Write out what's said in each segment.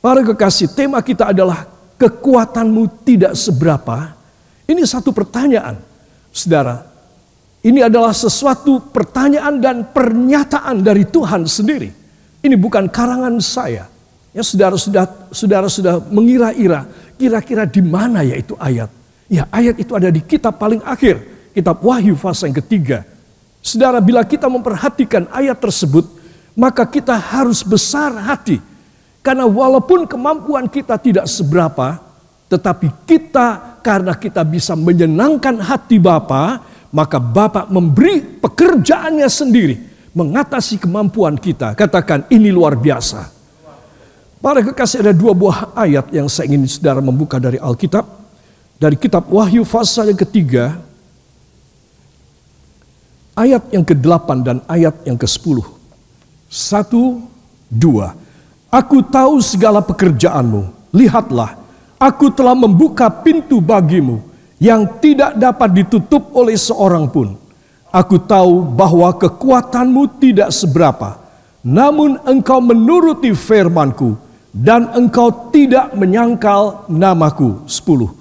Para kekasih, tema kita adalah kekuatanmu tidak seberapa. Ini satu pertanyaan, saudara. Ini adalah sesuatu pertanyaan dan pernyataan dari Tuhan sendiri. Ini bukan karangan saya. Ya, saudara sudah mengira-ira, kira-kira di mana ya itu ayat? Ya, ayat itu ada di kitab paling akhir, kitab Wahyu pasal yang ketiga. Saudara, bila kita memperhatikan ayat tersebut, maka kita harus besar hati. Karena walaupun kemampuan kita tidak seberapa, tetapi kita, karena kita bisa menyenangkan hati Bapa, maka Bapa memberi pekerjaannya sendiri, mengatasi kemampuan kita. Katakan, ini luar biasa. Para kekasih, ada dua buah ayat yang saya ingin saudara membuka dari Alkitab. Dari kitab Wahyu pasal yang ketiga, ayat yang ke-8 dan ayat yang ke-10. 1, 2. Aku tahu segala pekerjaanmu. Lihatlah, aku telah membuka pintu bagimu yang tidak dapat ditutup oleh seorang pun. Aku tahu bahwa kekuatanmu tidak seberapa, namun engkau menuruti firman-Ku dan engkau tidak menyangkal namaku. 10.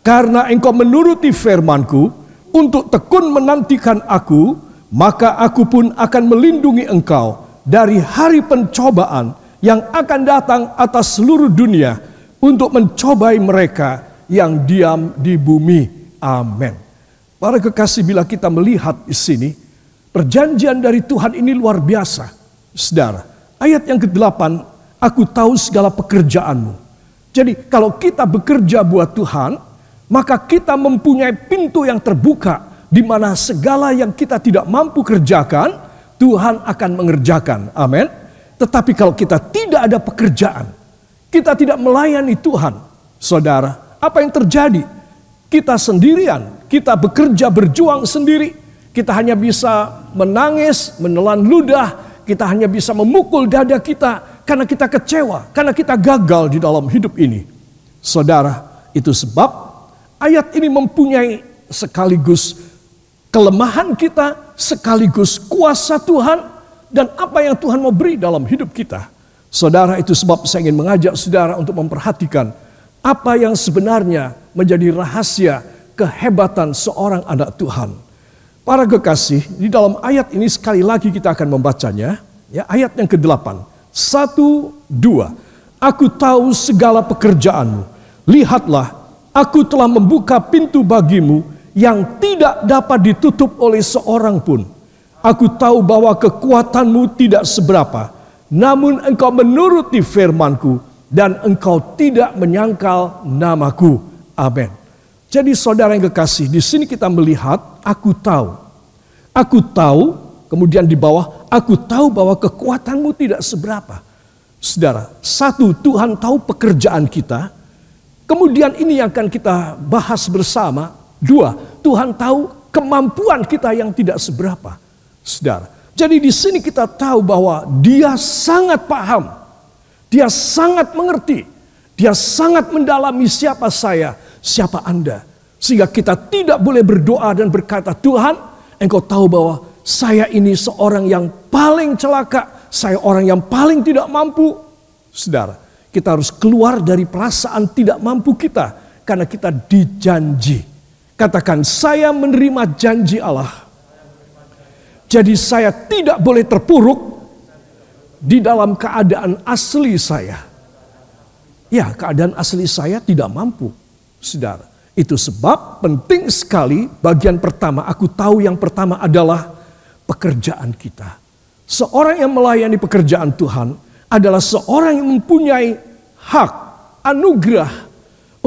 Karena engkau menuruti firman-Ku untuk tekun menantikan aku, maka aku pun akan melindungi engkau dari hari pencobaan yang akan datang atas seluruh dunia untuk mencobai mereka yang diam di bumi. Amin. Para kekasih, bila kita melihat di sini, perjanjian dari Tuhan ini luar biasa. Saudara, ayat yang ke-8, aku tahu segala pekerjaanmu. Jadi kalau kita bekerja buat Tuhan, maka kita mempunyai pintu yang terbuka, di mana segala yang kita tidak mampu kerjakan, Tuhan akan mengerjakan. Amin. Tetapi kalau kita tidak ada pekerjaan, kita tidak melayani Tuhan, saudara, apa yang terjadi? Kita sendirian, kita bekerja berjuang sendiri, kita hanya bisa menangis, menelan ludah, kita hanya bisa memukul dada kita karena kita kecewa, karena kita gagal di dalam hidup ini. Saudara, itu sebab ayat ini mempunyai sekaligus kelemahan kita, sekaligus kuasa Tuhan, dan apa yang Tuhan mau beri dalam hidup kita. Saudara, itu sebab saya ingin mengajak saudara untuk memperhatikan apa yang sebenarnya menjadi rahasia kehebatan seorang anak Tuhan. Para kekasih, di dalam ayat ini sekali lagi kita akan membacanya. Ya, ayat yang ke-8. 1, 2. Aku tahu segala pekerjaanmu. Lihatlah, aku telah membuka pintu bagimu yang tidak dapat ditutup oleh seorang pun. Aku tahu bahwa kekuatanmu tidak seberapa, namun engkau menuruti firman-Ku dan engkau tidak menyangkal namaku. Amin. Jadi saudara yang kekasih, di sini kita melihat aku tahu. Aku tahu, kemudian di bawah, aku tahu bahwa kekuatanmu tidak seberapa. Saudara, satu, Tuhan tahu pekerjaan kita. Kemudian ini yang akan kita bahas bersama. 2, Tuhan tahu kemampuan kita yang tidak seberapa. Saudara, jadi di sini kita tahu bahwa Dia sangat paham, Dia sangat mengerti, Dia sangat mendalami siapa saya, siapa Anda. Sehingga kita tidak boleh berdoa dan berkata, Tuhan, Engkau tahu bahwa saya ini seorang yang paling celaka, saya orang yang paling tidak mampu. Saudara, kita harus keluar dari perasaan tidak mampu kita, karena kita dijanji. Katakan, saya menerima janji Allah. Jadi saya tidak boleh terpuruk di dalam keadaan asli saya. Ya, keadaan asli saya tidak mampu, saudara. Itu sebab penting sekali bagian pertama, aku tahu yang pertama adalah pekerjaan kita. Seorang yang melayani pekerjaan Tuhan adalah seorang yang mempunyai hak, anugerah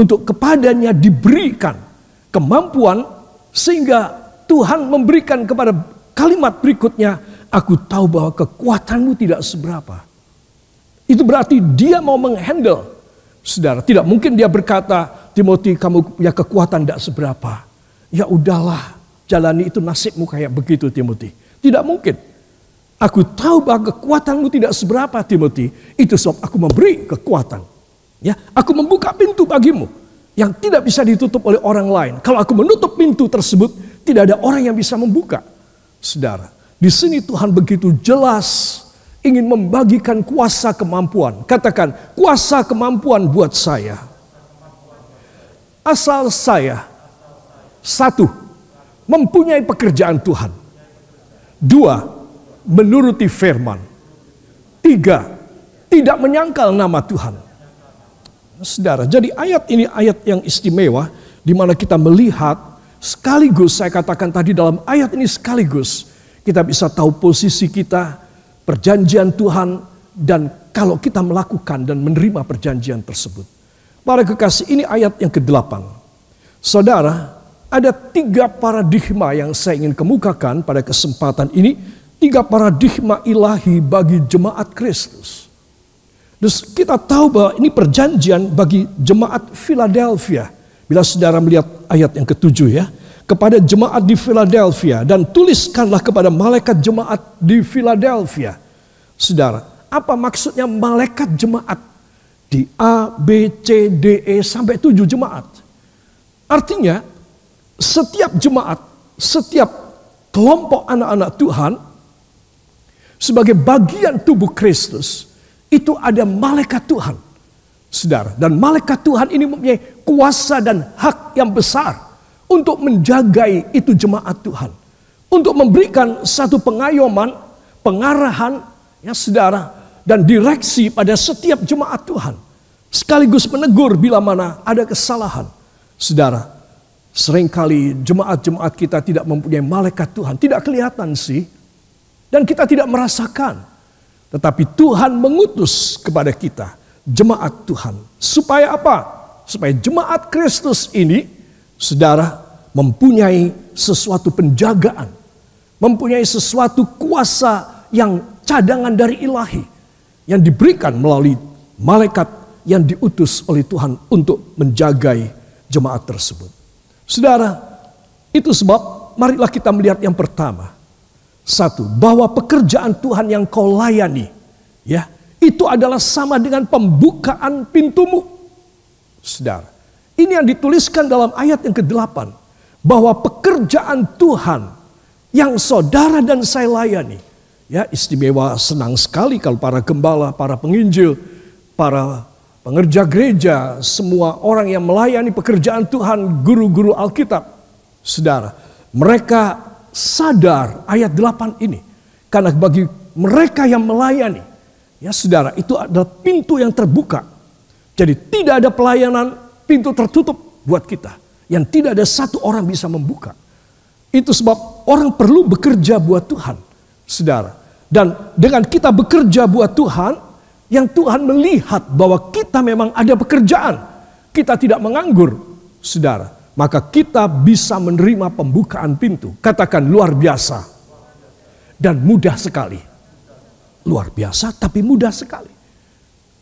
untuk kepadanya diberikan kemampuan, sehingga Tuhan memberikan kepada kalimat berikutnya, aku tahu bahwa kekuatanmu tidak seberapa. Itu berarti dia mau menghandle. Saudara, tidak mungkin dia berkata, Timotius, kamu punya kekuatan tidak seberapa. Ya udahlah, jalani itu, nasibmu kayak begitu Timotius. Tidak mungkin. Aku tahu bahwa kekuatanmu tidak seberapa Timotius. Itu sebab aku memberi kekuatan. Ya, aku membuka pintu bagimu yang tidak bisa ditutup oleh orang lain. Kalau aku menutup pintu tersebut, tidak ada orang yang bisa membuka. Saudara, di sini Tuhan begitu jelas ingin membagikan kuasa kemampuan. Katakan, kuasa kemampuan buat saya. Asal saya, satu, mempunyai pekerjaan Tuhan. Dua, menuruti firman. Tiga, tidak menyangkal nama Tuhan. Saudara, jadi ayat ini ayat yang istimewa, di mana kita melihat sekaligus, saya katakan tadi dalam ayat ini sekaligus, kita bisa tahu posisi kita, perjanjian Tuhan, dan kalau kita melakukan dan menerima perjanjian tersebut. Para kekasih, ini ayat yang ke-8. Saudara, ada 3 paradigma yang saya ingin kemukakan pada kesempatan ini. 3 paradigma ilahi bagi jemaat Kristus. Terus kita tahu bahwa ini perjanjian bagi jemaat Philadelphia. Bila saudara melihat ayat yang ke-7 ya. Kepada jemaat di Philadelphia, dan tuliskanlah kepada malaikat jemaat di Philadelphia. Saudara, apa maksudnya malaikat jemaat? Di A, B, C, D, E sampai 7 jemaat. Artinya setiap jemaat, setiap kelompok anak-anak Tuhan sebagai bagian tubuh Kristus, itu ada malaikat Tuhan. Saudara, dan malaikat Tuhan ini mempunyai kuasa dan hak yang besar untuk menjagai itu jemaat Tuhan. Untuk memberikan satu pengayoman, pengarahan, ya saudara, dan direksi pada setiap jemaat Tuhan. Sekaligus menegur bila mana ada kesalahan. Saudara, seringkali jemaat-jemaat kita tidak mempunyai malaikat Tuhan. Tidak kelihatan sih. Dan kita tidak merasakan. Tetapi Tuhan mengutus kepada kita, jemaat Tuhan. Supaya apa? Supaya jemaat Kristus ini, saudara, mempunyai sesuatu penjagaan, mempunyai sesuatu kuasa yang cadangan dari ilahi, yang diberikan melalui malaikat yang diutus oleh Tuhan untuk menjagai jemaat tersebut. Saudara, itu sebab marilah kita melihat yang pertama. Satu, bahwa pekerjaan Tuhan yang kau layani, ya, itu adalah sama dengan pembukaan pintumu. Saudara, ini yang dituliskan dalam ayat yang ke-8. Bahwa pekerjaan Tuhan yang saudara dan saya layani. Ya, istimewa, senang sekali kalau para gembala, para penginjil, para pengerja gereja, semua orang yang melayani pekerjaan Tuhan, guru-guru Alkitab. Saudara, mereka sadar ayat 8 ini. Karena bagi mereka yang melayani, ya saudara, itu adalah pintu yang terbuka. Jadi tidak ada pelayanan pintu tertutup buat kita. Yang tidak ada satu orang bisa membuka. Itu sebab orang perlu bekerja buat Tuhan, saudara. Dan dengan kita bekerja buat Tuhan, yang Tuhan melihat bahwa kita memang ada pekerjaan, kita tidak menganggur, saudara, maka kita bisa menerima pembukaan pintu. Katakan, luar biasa dan mudah sekali. Luar biasa tapi mudah sekali.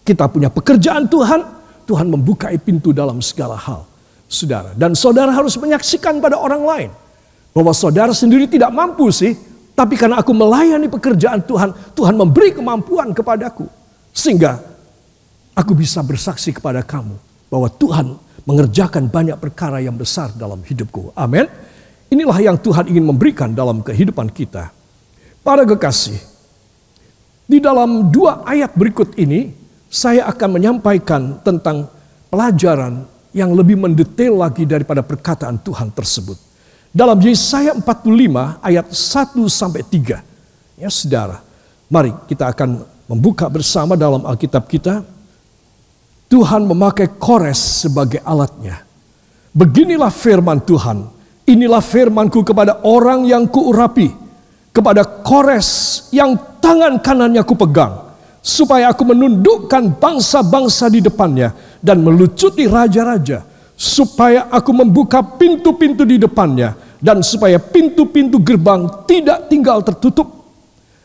Kita punya pekerjaan Tuhan, Tuhan membukai pintu dalam segala hal. Saudara, dan saudara harus menyaksikan pada orang lain bahwa saudara sendiri tidak mampu sih, tapi karena aku melayani pekerjaan Tuhan, Tuhan memberi kemampuan kepadaku, sehingga aku bisa bersaksi kepada kamu bahwa Tuhan mengerjakan banyak perkara yang besar dalam hidupku. Amin. Inilah yang Tuhan ingin memberikan dalam kehidupan kita. Para kekasih, di dalam 2 ayat berikut ini saya akan menyampaikan tentang pelajaran yang lebih mendetail lagi daripada perkataan Tuhan tersebut. Dalam Yesaya 45 ayat 1-3. Ya saudara, mari kita akan membuka bersama dalam Alkitab kita. Tuhan memakai Kores sebagai alatnya. Beginilah firman Tuhan. Inilah firmanku kepada orang yang kuurapi. Kepada Kores yang tangan kanannya kupegang. Supaya aku menundukkan bangsa-bangsa di depannya dan melucuti raja-raja. Supaya aku membuka pintu-pintu di depannya dan supaya pintu-pintu gerbang tidak tinggal tertutup.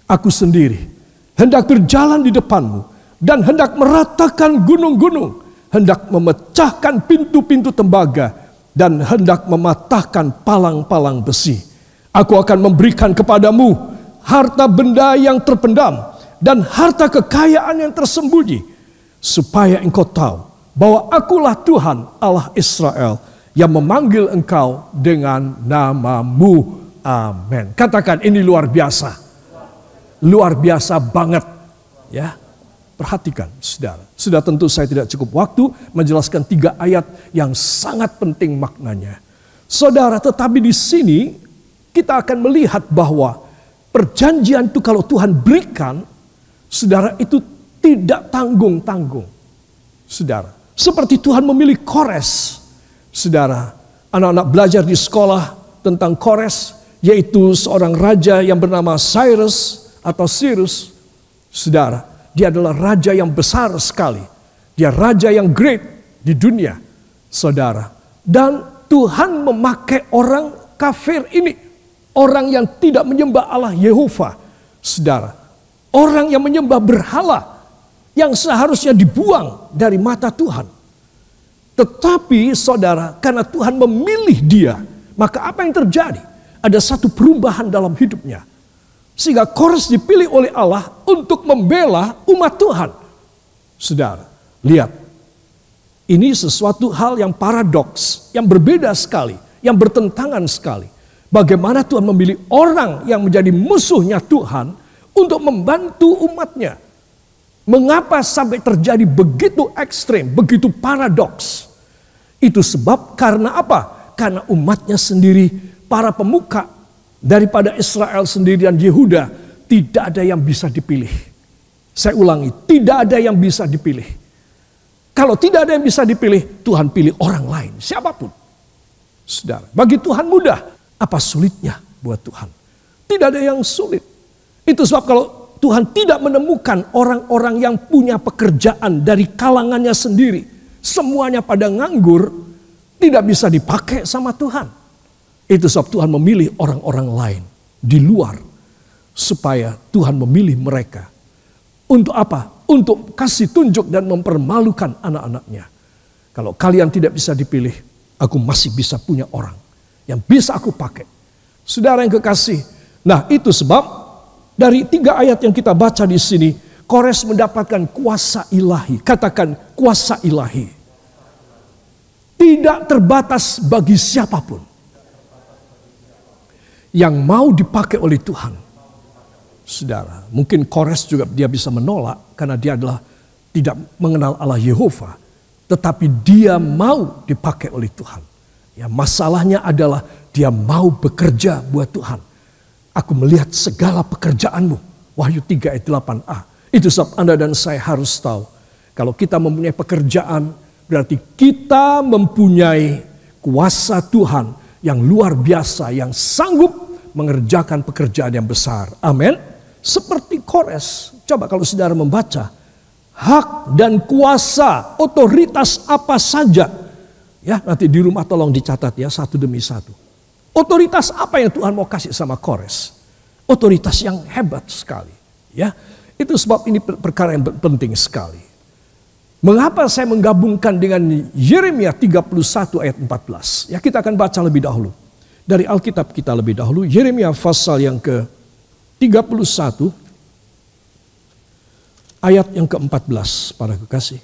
Aku sendiri hendak berjalan di depanmu dan hendak meratakan gunung-gunung, hendak memecahkan pintu-pintu tembaga dan hendak mematahkan palang-palang besi. Aku akan memberikan kepadamu harta benda yang terpendam dan harta kekayaan yang tersembunyi, supaya engkau tahu bahwa akulah Tuhan Allah Israel yang memanggil engkau dengan namamu. Amin. Katakan, ini luar biasa. Luar biasa banget. Ya, perhatikan saudara. Sudah tentu saya tidak cukup waktu menjelaskan 3 ayat yang sangat penting maknanya. Saudara, tetapi di sini kita akan melihat bahwa perjanjian itu kalau Tuhan berikan, saudara, itu tidak tanggung-tanggung. Saudara, seperti Tuhan memilih Kores. Saudara, anak-anak belajar di sekolah tentang Kores, yaitu seorang raja yang bernama Cyrus atau Cyrus. Saudara, dia adalah raja yang besar sekali. Dia raja yang great di dunia, saudara. Dan Tuhan memakai orang kafir ini, orang yang tidak menyembah Allah Yehova, saudara. Orang yang menyembah berhala, yang seharusnya dibuang dari mata Tuhan. Tetapi saudara, karena Tuhan memilih dia, maka apa yang terjadi? Ada satu perubahan dalam hidupnya. Sehingga Kores dipilih oleh Allah untuk membela umat Tuhan. Saudara, lihat. Ini sesuatu hal yang paradoks, yang berbeda sekali, yang bertentangan sekali. Bagaimana Tuhan memilih orang yang menjadi musuhnya Tuhan untuk membantu umatnya. Mengapa sampai terjadi begitu ekstrem, begitu paradoks? Itu sebab karena apa? Karena umatnya sendiri, para pemuka daripada Israel sendiri dan Yehuda, tidak ada yang bisa dipilih. Saya ulangi, tidak ada yang bisa dipilih. Kalau tidak ada yang bisa dipilih, Tuhan pilih orang lain, siapapun. Saudara, bagi Tuhan mudah. Apa sulitnya buat Tuhan? Tidak ada yang sulit. Itu sebab kalau Tuhan tidak menemukan orang-orang yang punya pekerjaan dari kalangannya sendiri, semuanya pada nganggur, tidak bisa dipakai sama Tuhan. Itu sebab Tuhan memilih orang-orang lain di luar, supaya Tuhan memilih mereka. Untuk apa? Untuk kasih tunjuk dan mempermalukan anak-anaknya. Kalau kalian tidak bisa dipilih, aku masih bisa punya orang yang bisa aku pakai. Saudara yang kekasih, nah itu sebab dari 3 ayat yang kita baca di sini, Kores mendapatkan kuasa ilahi. Katakan kuasa ilahi. Tidak terbatas bagi siapapun yang mau dipakai oleh Tuhan. Saudara, mungkin Kores juga dia bisa menolak karena dia adalah tidak mengenal Allah Yehova. Tetapi dia mau dipakai oleh Tuhan. Ya, masalahnya adalah dia mau bekerja buat Tuhan. Aku melihat segala pekerjaanmu. Wahyu 3 ayat 8a. Itu sebab Anda dan saya harus tahu. Kalau kita mempunyai pekerjaan, berarti kita mempunyai kuasa Tuhan yang luar biasa, yang sanggup mengerjakan pekerjaan yang besar. Amin. Seperti Kores. Coba kalau saudara membaca. Hak dan kuasa, otoritas apa saja. Ya, nanti di rumah tolong dicatat ya, satu demi satu. Otoritas apa yang Tuhan mau kasih sama Kores? Otoritas yang hebat sekali. Ya, itu sebab ini perkara yang penting sekali. Mengapa saya menggabungkan dengan Yeremia 31 ayat 14? Ya, kita akan baca lebih dahulu. Dari Alkitab kita lebih dahulu. Yeremia pasal yang ke-31 ayat yang ke-14, para kekasih.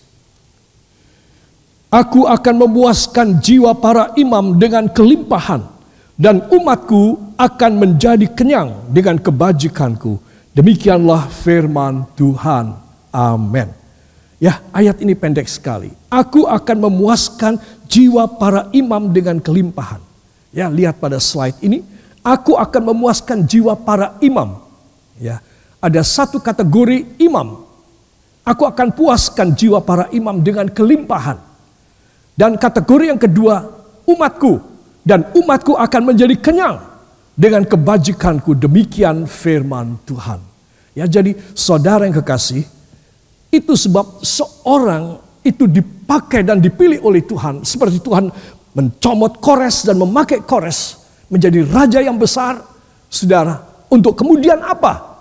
Aku akan memuaskan jiwa para imam dengan kelimpahan, dan umatku akan menjadi kenyang dengan kebajikanku. Demikianlah firman Tuhan. Amin. Ya, ayat ini pendek sekali. Aku akan memuaskan jiwa para imam dengan kelimpahan. Ya, lihat pada slide ini. Aku akan memuaskan jiwa para imam. Ya, ada satu kategori imam. Aku akan puaskan jiwa para imam dengan kelimpahan. Dan kategori yang kedua, umatku. Dan umatku akan menjadi kenyang dengan kebajikanku. Demikian firman Tuhan. Ya, jadi saudara yang kekasih, itu sebab seorang itu dipakai dan dipilih oleh Tuhan. Seperti Tuhan mencomot Kores dan memakai Kores menjadi raja yang besar. Saudara, untuk kemudian apa?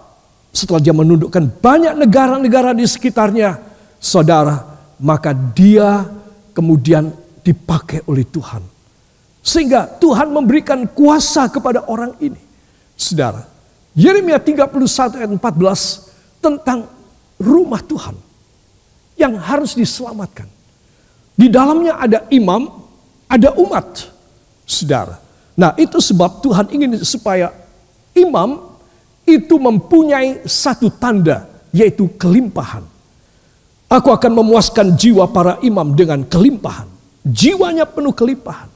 Setelah dia menundukkan banyak negara-negara di sekitarnya, saudara, maka dia kemudian dipakai oleh Tuhan. Sehingga Tuhan memberikan kuasa kepada orang ini. Saudara, Yeremia 31 ayat 14 tentang rumah Tuhan yang harus diselamatkan. Di dalamnya ada imam, ada umat. Saudara, nah itu sebab Tuhan ingin supaya imam itu mempunyai satu tanda yaitu kelimpahan. Aku akan memuaskan jiwa para imam dengan kelimpahan. Jiwanya penuh kelimpahan.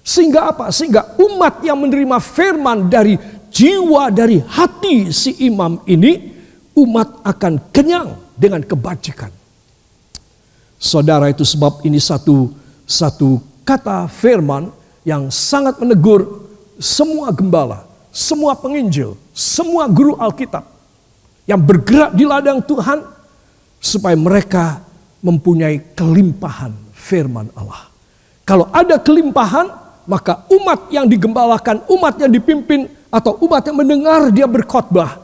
Sehingga apa? Sehingga umat yang menerima firman dari jiwa, dari hati si imam ini, umat akan kenyang dengan kebajikan. Saudara, itu sebab ini satu kata firman yang sangat menegur semua gembala, semua penginjil, semua guru Alkitab yang bergerak di ladang Tuhan, supaya mereka mempunyai kelimpahan firman Allah. Kalau ada kelimpahan, maka umat yang digembalakan, umat yang dipimpin, atau umat yang mendengar dia berkhotbah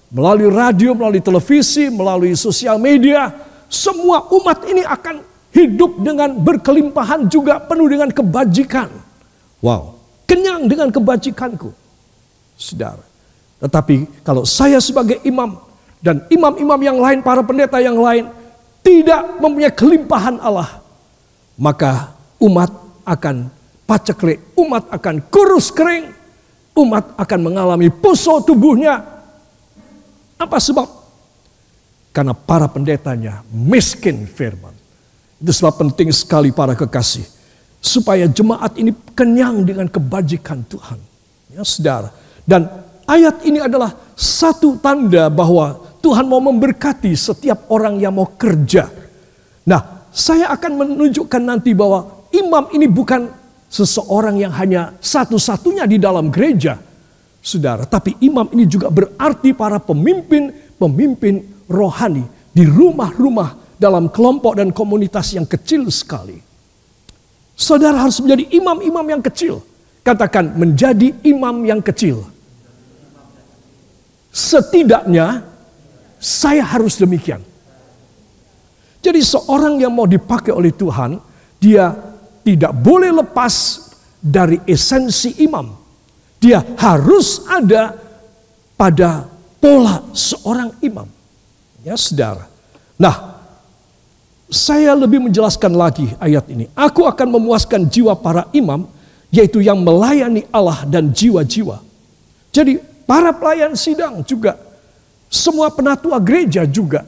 melalui radio, melalui televisi, melalui sosial media, semua umat ini akan hidup dengan berkelimpahan, juga penuh dengan kebajikan. Wow, kenyang dengan kebajikanku, saudara. Tetapi kalau saya sebagai imam dan imam-imam yang lain, para pendeta yang lain, tidak mempunyai kelimpahan Allah, maka umat akan paceklik, umat akan kurus kering, umat akan mengalami puso tubuhnya. Apa sebab? Karena para pendetanya miskin firman. Itu sebab penting sekali para kekasih, supaya jemaat ini kenyang dengan kebajikan Tuhan. Ya saudara. Dan ayat ini adalah satu tanda bahwa Tuhan mau memberkati setiap orang yang mau kerja. Nah, saya akan menunjukkan nanti bahwa imam ini bukan seseorang yang hanya satu-satunya di dalam gereja, saudara. Tapi imam ini juga berarti para pemimpin rohani di rumah-rumah, dalam kelompok dan komunitas yang kecil sekali. Saudara harus menjadi imam-imam yang kecil. Katakan, menjadi imam yang kecil. Setidaknya saya harus demikian. Jadi seorang yang mau dipakai oleh Tuhan, dia tidak boleh lepas dari esensi imam. Dia harus ada pada pola seorang imam. Ya saudara. Nah, saya lebih menjelaskan lagi ayat ini. Aku akan memuaskan jiwa para imam, yaitu yang melayani Allah dan jiwa-jiwa. Jadi para pelayan sidang juga, semua penatua gereja juga,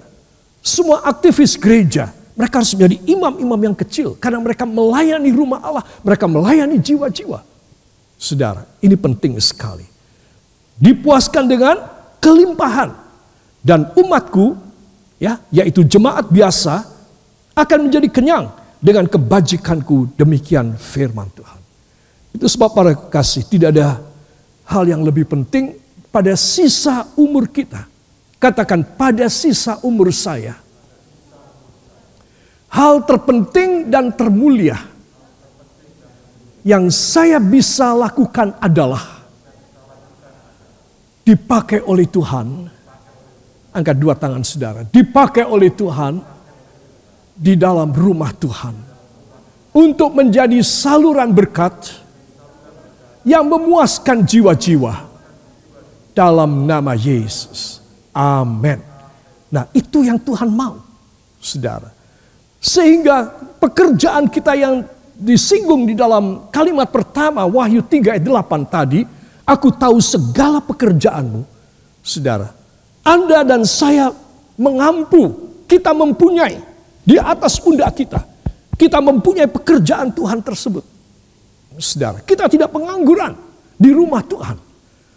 semua aktivis gereja, mereka harus menjadi imam-imam yang kecil. Karena mereka melayani rumah Allah, mereka melayani jiwa-jiwa. Saudara, ini penting sekali. Dipuaskan dengan kelimpahan. Dan umatku, ya, yaitu jemaat biasa, akan menjadi kenyang dengan kebajikanku, demikian firman Tuhan. Itu sebab para kekasih, tidak ada hal yang lebih penting pada sisa umur kita. Katakan, pada sisa umur saya, hal terpenting dan termulia yang saya bisa lakukan adalah dipakai oleh Tuhan. Angkat dua tangan saudara, dipakai oleh Tuhan di dalam rumah Tuhan untuk menjadi saluran berkat yang memuaskan jiwa-jiwa dalam nama Yesus. Amin. Nah, itu yang Tuhan mau, saudara. Sehingga pekerjaan kita yang disinggung di dalam kalimat pertama Wahyu 3 ayat 8 tadi, aku tahu segala pekerjaanmu, saudara. Anda dan saya mengampu, kita mempunyai di atas pundak kita. Kita mempunyai pekerjaan Tuhan tersebut. Saudara, kita tidak pengangguran di rumah Tuhan.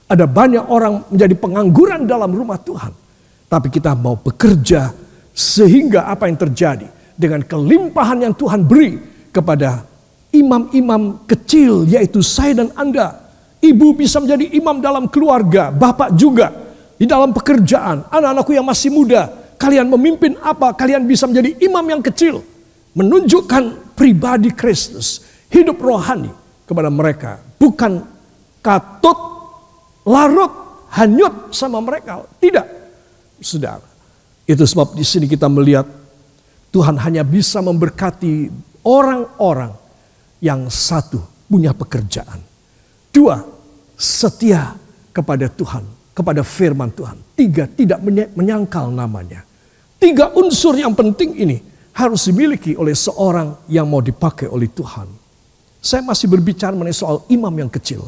Ada banyak orang menjadi pengangguran dalam rumah Tuhan. Tapi kita mau bekerja sehingga apa yang terjadi dengan kelimpahan yang Tuhan beri kepada imam-imam kecil, yaitu saya dan Anda. Ibu bisa menjadi imam dalam keluarga, bapak juga di dalam pekerjaan, anak-anakku yang masih muda. Kalian memimpin apa? Kalian bisa menjadi imam yang kecil. Menunjukkan pribadi Kristus. Hidup rohani kepada mereka. Bukan katut, larut, hanyut sama mereka. Tidak. Saudara. Itu sebab di sini kita melihat Tuhan hanya bisa memberkati orang-orang yang satu, punya pekerjaan. Dua, setia kepada Tuhan, kepada firman Tuhan. Tiga, tidak menyangkal namanya. Tiga unsur yang penting ini harus dimiliki oleh seorang yang mau dipakai oleh Tuhan. Saya masih berbicara mengenai soal imam yang kecil.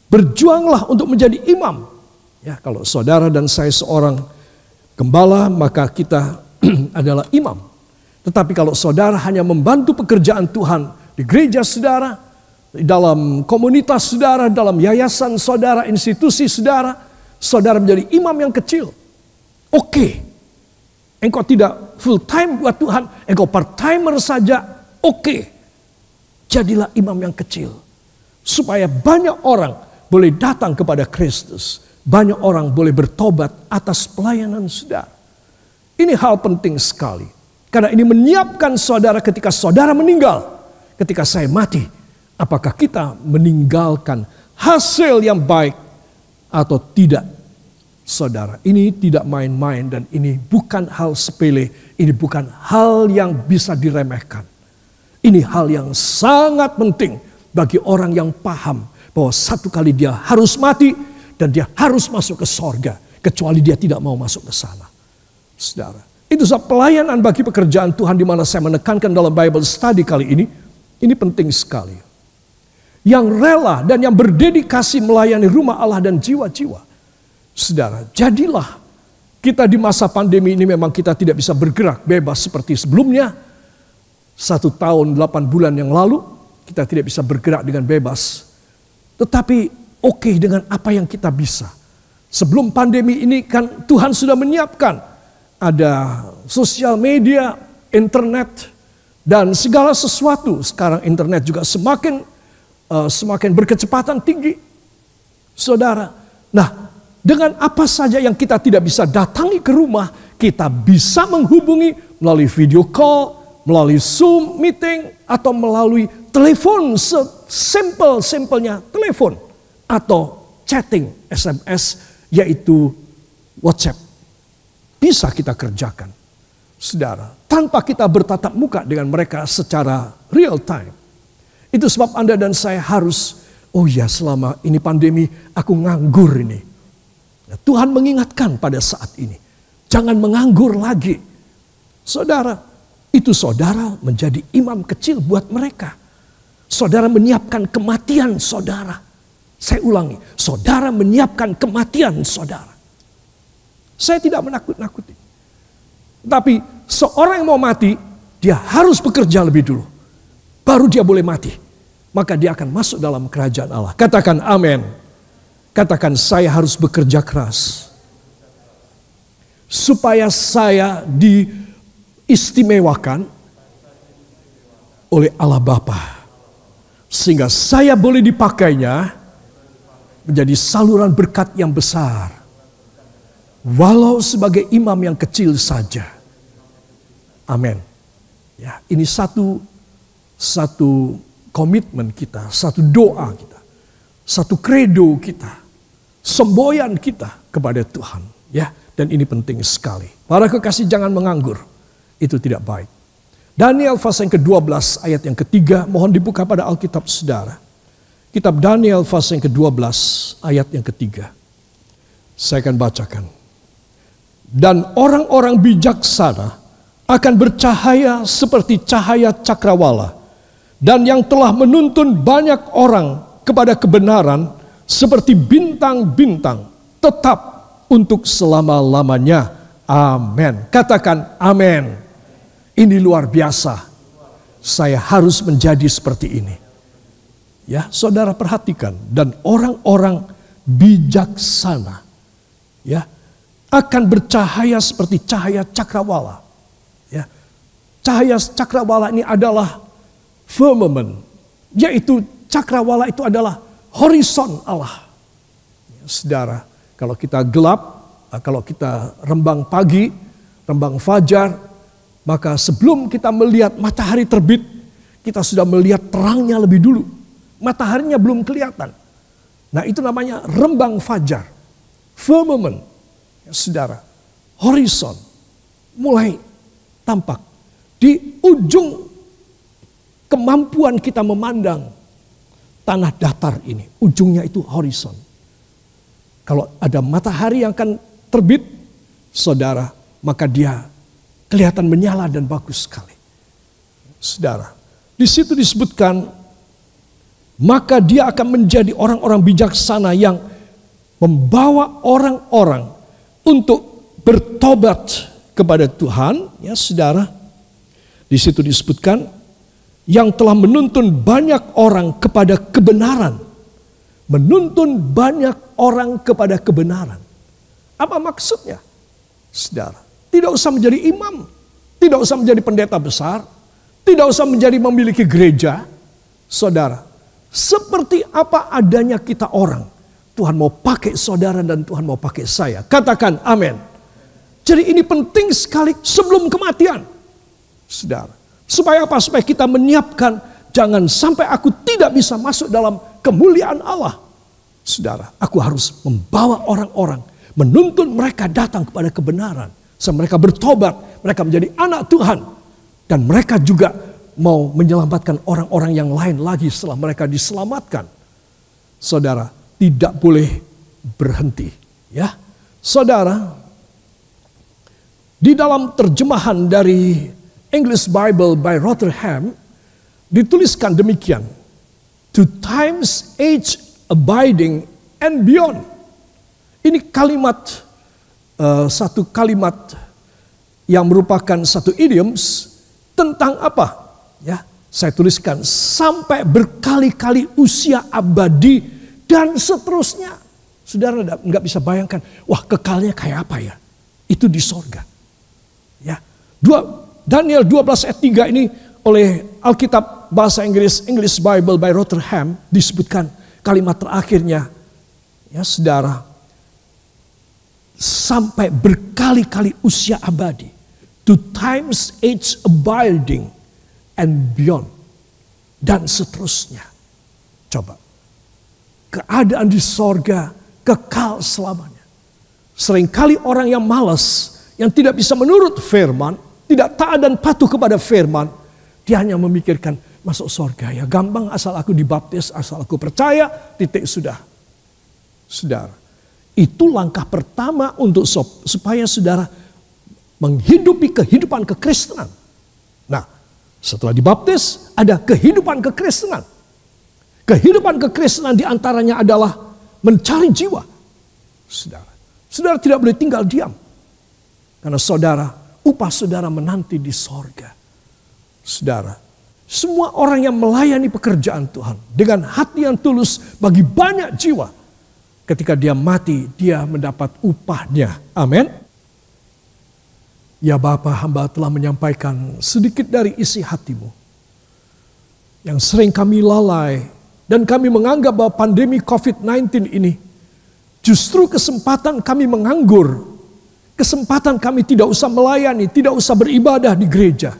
Berjuanglah untuk menjadi imam. Ya, kalau saudara dan saya seorang gembala, maka kita adalah imam. Tetapi kalau saudara hanya membantu pekerjaan Tuhan di gereja saudara, di dalam komunitas saudara, dalam yayasan saudara, institusi saudara, saudara menjadi imam yang kecil. Oke. Engkau tidak full time buat Tuhan, engkau part timer saja. Oke. Jadilah imam yang kecil. Supaya banyak orang boleh datang kepada Kristus. Banyak orang boleh bertobat atas pelayanan saudara. Ini hal penting sekali. Karena ini menyiapkan saudara ketika saudara meninggal. Ketika saya mati, apakah kita meninggalkan hasil yang baik atau tidak? Saudara, ini tidak main-main dan ini bukan hal sepele. Ini bukan hal yang bisa diremehkan. Ini hal yang sangat penting bagi orang yang paham bahwa satu kali dia harus mati dan dia harus masuk ke sorga. Kecuali dia tidak mau masuk ke sana. Saudara, itu sebab pelayanan bagi pekerjaan Tuhan di mana saya menekankan dalam Bible Study kali ini penting sekali. Yang rela dan yang berdedikasi melayani rumah Allah dan jiwa-jiwa. Saudara, jadilah kita di masa pandemi ini memang kita tidak bisa bergerak bebas seperti sebelumnya. 1 tahun 8 bulan yang lalu kita tidak bisa bergerak dengan bebas. Tetapi oke dengan apa yang kita bisa. Sebelum pandemi ini kan Tuhan sudah menyiapkan. Ada sosial media, internet, dan segala sesuatu. Sekarang internet juga semakin berkecepatan tinggi. Saudara, nah dengan apa saja yang kita tidak bisa datangi ke rumah, kita bisa menghubungi melalui video call, melalui Zoom meeting, atau melalui telepon, sesimpel-simpelnya telepon. Atau chatting, SMS, yaitu WhatsApp. Bisa kita kerjakan, saudara, tanpa kita bertatap muka dengan mereka secara real time. Itu sebab Anda dan saya harus, oh ya selama ini pandemi aku nganggur ini. Tuhan mengingatkan pada saat ini, jangan menganggur lagi. Saudara, itu saudara menjadi imam kecil buat mereka. Saudara menyiapkan kematian saudara. Saya ulangi, saudara menyiapkan kematian saudara. Saya tidak menakut-nakuti. Tapi seorang yang mau mati, dia harus bekerja lebih dulu. Baru dia boleh mati. Maka dia akan masuk dalam kerajaan Allah. Katakan amin. Katakan saya harus bekerja keras. Supaya saya diistimewakan oleh Allah Bapa. Sehingga saya boleh dipakainya menjadi saluran berkat yang besar. Walau sebagai imam yang kecil saja. Amin. Ya, ini satu komitmen kita, satu doa kita, satu kredo kita, semboyan kita kepada Tuhan. Ya, dan ini penting sekali. Para kekasih, jangan menganggur. Itu tidak baik. Daniel pasal yang ke-12 ayat yang ketiga, mohon dibuka pada Alkitab saudara. Kitab Daniel pasal yang ke-12 ayat yang ketiga. Saya akan bacakan. Dan orang-orang bijaksana akan bercahaya seperti cahaya cakrawala. Dan yang telah menuntun banyak orang kepada kebenaran seperti bintang-bintang tetap untuk selama-lamanya. Amin. Katakan amin. Ini luar biasa. Saya harus menjadi seperti ini. Ya, saudara perhatikan. Dan orang-orang bijaksana. Ya. Akan bercahaya seperti cahaya cakrawala. Ya. Cahaya cakrawala ini adalah firmament. Yaitu cakrawala itu adalah horizon Allah. Ya, saudara, kalau kita gelap, kalau kita rembang pagi, rembang fajar, maka sebelum kita melihat matahari terbit, kita sudah melihat terangnya lebih dulu. Mataharinya belum kelihatan. Nah, itu namanya rembang fajar. Firmament. Saudara, horizon mulai tampak di ujung kemampuan kita memandang tanah datar ini. Ujungnya itu horizon. Kalau ada matahari yang akan terbit, saudara, maka dia kelihatan menyala dan bagus sekali. Saudara, di situ disebutkan, maka dia akan menjadi orang-orang bijaksana yang membawa orang-orang untuk bertobat kepada Tuhan, ya saudara. Di situ disebutkan yang telah menuntun banyak orang kepada kebenaran. Menuntun banyak orang kepada kebenaran. Apa maksudnya? Saudara, tidak usah menjadi imam, tidak usah menjadi pendeta besar, tidak usah menjadi memiliki gereja. Saudara, seperti apa adanya kita orang, Tuhan mau pakai saudara dan Tuhan mau pakai saya. Katakan amin. Jadi ini penting sekali sebelum kematian. Saudara, supaya apa? Supaya kita menyiapkan, jangan sampai aku tidak bisa masuk dalam kemuliaan Allah. Saudara, aku harus membawa orang-orang, menuntun mereka datang kepada kebenaran. Sampai mereka bertobat, mereka menjadi anak Tuhan. Dan mereka juga mau menyelamatkan orang-orang yang lain lagi setelah mereka diselamatkan. Saudara, tidak boleh berhenti. Ya, saudara, di dalam terjemahan dari English Bible by Rotherham dituliskan demikian. To times, age, abiding, and beyond. Ini kalimat, satu kalimat yang merupakan satu idioms tentang apa? Ya, saya tuliskan sampai berkali-kali usia abadi dan seterusnya. Saudara nggak bisa bayangkan, wah kekalnya kayak apa ya? Itu di sorga. Ya, Daniel 12 ayat 3 ini oleh Alkitab bahasa Inggris, English Bible by Rotherham, disebutkan kalimat terakhirnya, ya saudara, sampai berkali-kali usia abadi, to times, age, abiding, and beyond, dan seterusnya. Coba, keadaan di sorga kekal selamanya. Seringkali orang yang malas, yang tidak bisa menurut firman, tidak taat dan patuh kepada firman, dia hanya memikirkan masuk surga ya gampang, asal aku dibaptis, asal aku percaya, titik sudah. Saudara, itu langkah pertama untuk supaya saudara menghidupi kehidupan kekristenan. Nah, setelah dibaptis ada kehidupan kekristenan. Kehidupan kekristenan diantaranya adalah mencari jiwa. Saudara tidak boleh tinggal diam. Karena saudara, upah saudara menanti di sorga. Saudara, semua orang yang melayani pekerjaan Tuhan dengan hati yang tulus bagi banyak jiwa, ketika dia mati, dia mendapat upahnya. Amin. Ya Bapa, hamba telah menyampaikan sedikit dari isi hatimu yang sering kami lalai, dan kami menganggap bahwa pandemi COVID-19 ini justru kesempatan kami menganggur. Kesempatan kami tidak usah melayani, tidak usah beribadah di gereja.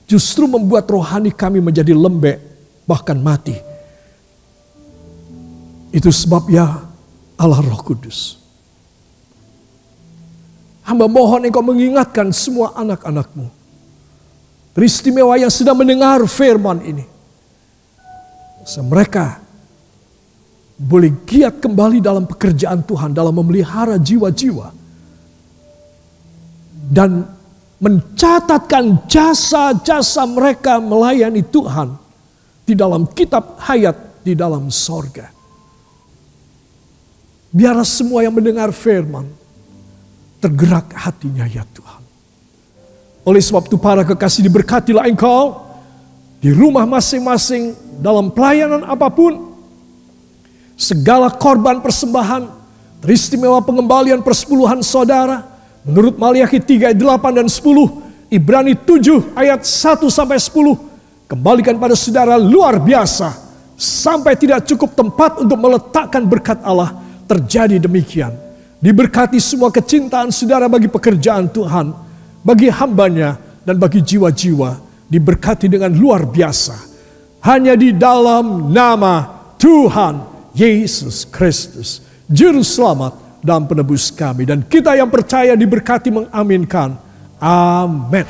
Justru membuat rohani kami menjadi lembek, bahkan mati. Itu sebabnya Allah Roh Kudus. Hamba mohon Engkau mengingatkan semua anak-anak-Mu. Teristimewa yang sedang mendengar firman ini. Mereka boleh giat kembali dalam pekerjaan Tuhan, dalam memelihara jiwa-jiwa. Dan mencatatkan jasa-jasa mereka melayani Tuhan di dalam kitab hayat di dalam sorga. Biarlah semua yang mendengar firman tergerak hatinya ya Tuhan. Oleh sebab itu para kekasih, diberkatilah engkau di rumah masing-masing dalam pelayanan apapun. Segala korban persembahan, teristimewa pengembalian persepuluhan saudara, menurut Maliaki 3 ayat 8 dan 10, Ibrani 7 ayat 1 sampai 10, kembalikan pada saudara luar biasa, sampai tidak cukup tempat untuk meletakkan berkat Allah. Terjadi demikian. Diberkati semua kecintaan saudara bagi pekerjaan Tuhan, bagi hambanya, dan bagi jiwa-jiwa. Diberkati dengan luar biasa. Hanya di dalam nama Tuhan Yesus Kristus, Juru Selamat dan Penebus kami. Dan kita yang percaya diberkati mengaminkan. Amin.